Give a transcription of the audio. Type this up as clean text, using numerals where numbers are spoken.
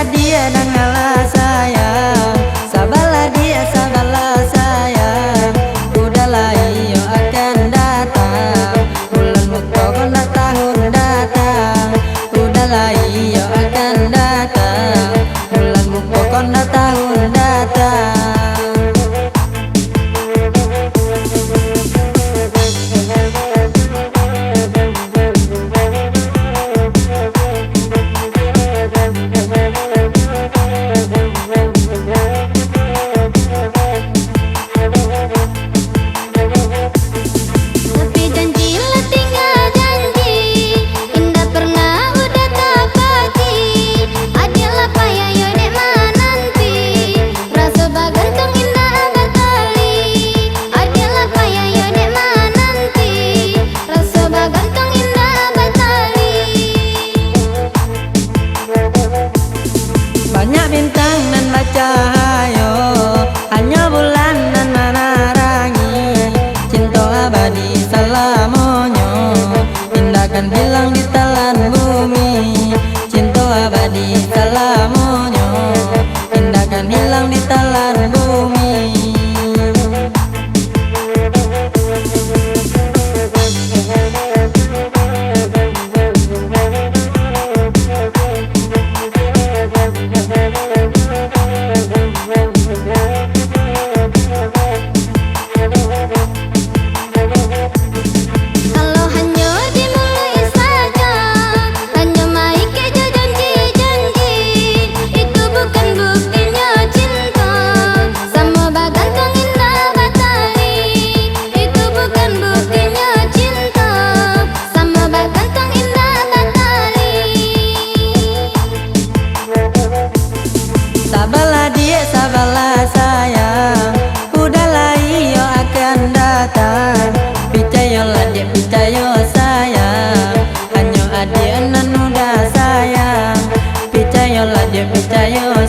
sabarlah dia dan ngalah sayang. Sabarlah dia, sabarlah sayang. Udahlah iyo akan datang, bulan Oktober tahun datang. Udahlah iyo akan datang, bulan Oktober tahun datang. Banyak bintang dan bercahaya, hanya bulan dan menerangi. Cinta abadi selamanya, tindakan hilang di telan bumi. Cinta abadi selamanya, tindakan hilang di telan bumi. Sabarlah dia, sabarlah sayang. Udahlah iyo akan datang. Percayalah dia, percaya sayang. Hanya adik nan udah sayang. Percayalah dia, percaya